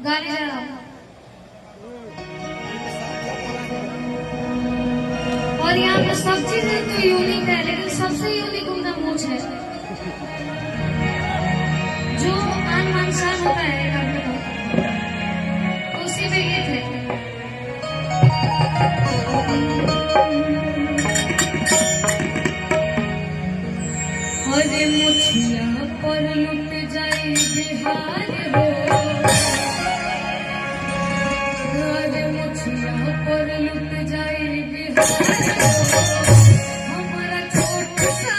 गाने जा रहा हूँ। और यहाँ पे सब चीजें तो यूनिक है, लेकिन सबसे यूनिक उनका मूछ है, जो आन मान होता है उसी में ये थे। अरे मुछिया पर लुट जाए बिहार हो, अरे मुछिया पर लुट जाए बिहार हो, हमारा छोट सा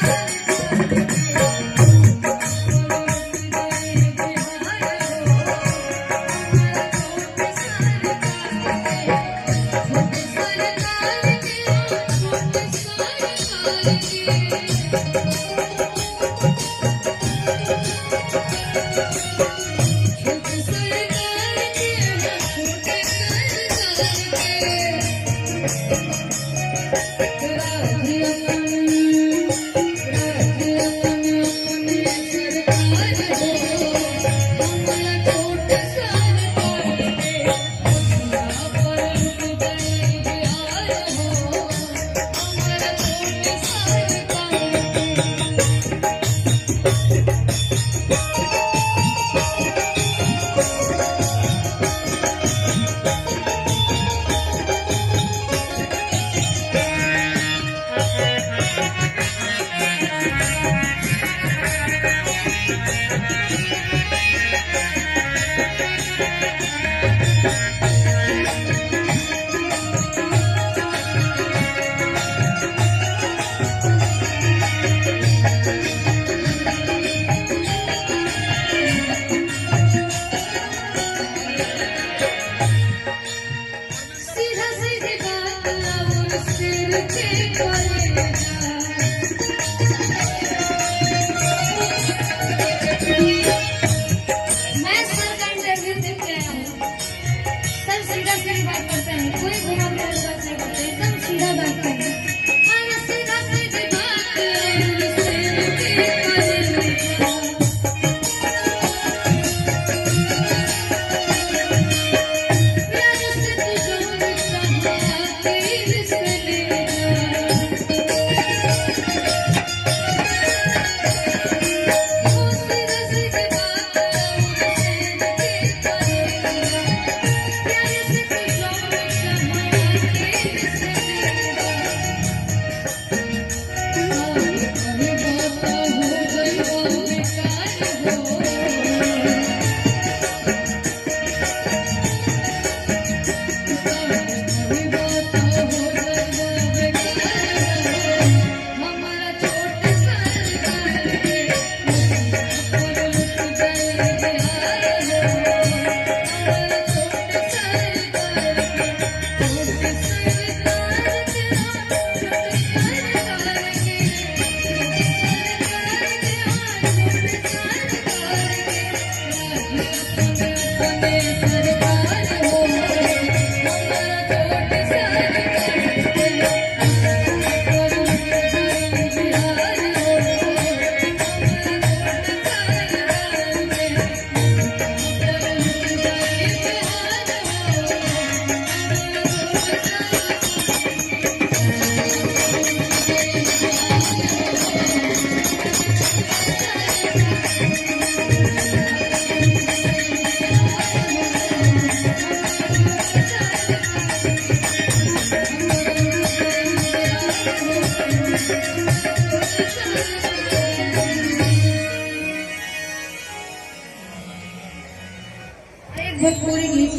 भोजपुरी गीत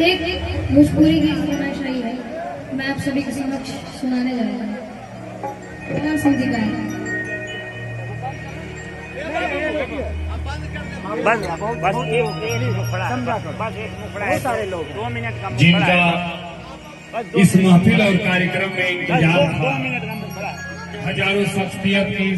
एक भोजपुरी गीत होना चाहिए, मैं आप सभी के समक्ष सुनाने जा रहा हूँ। जिनका इस महफिल और कार्यक्रम में इंतजार था, हजारों शख्सियत की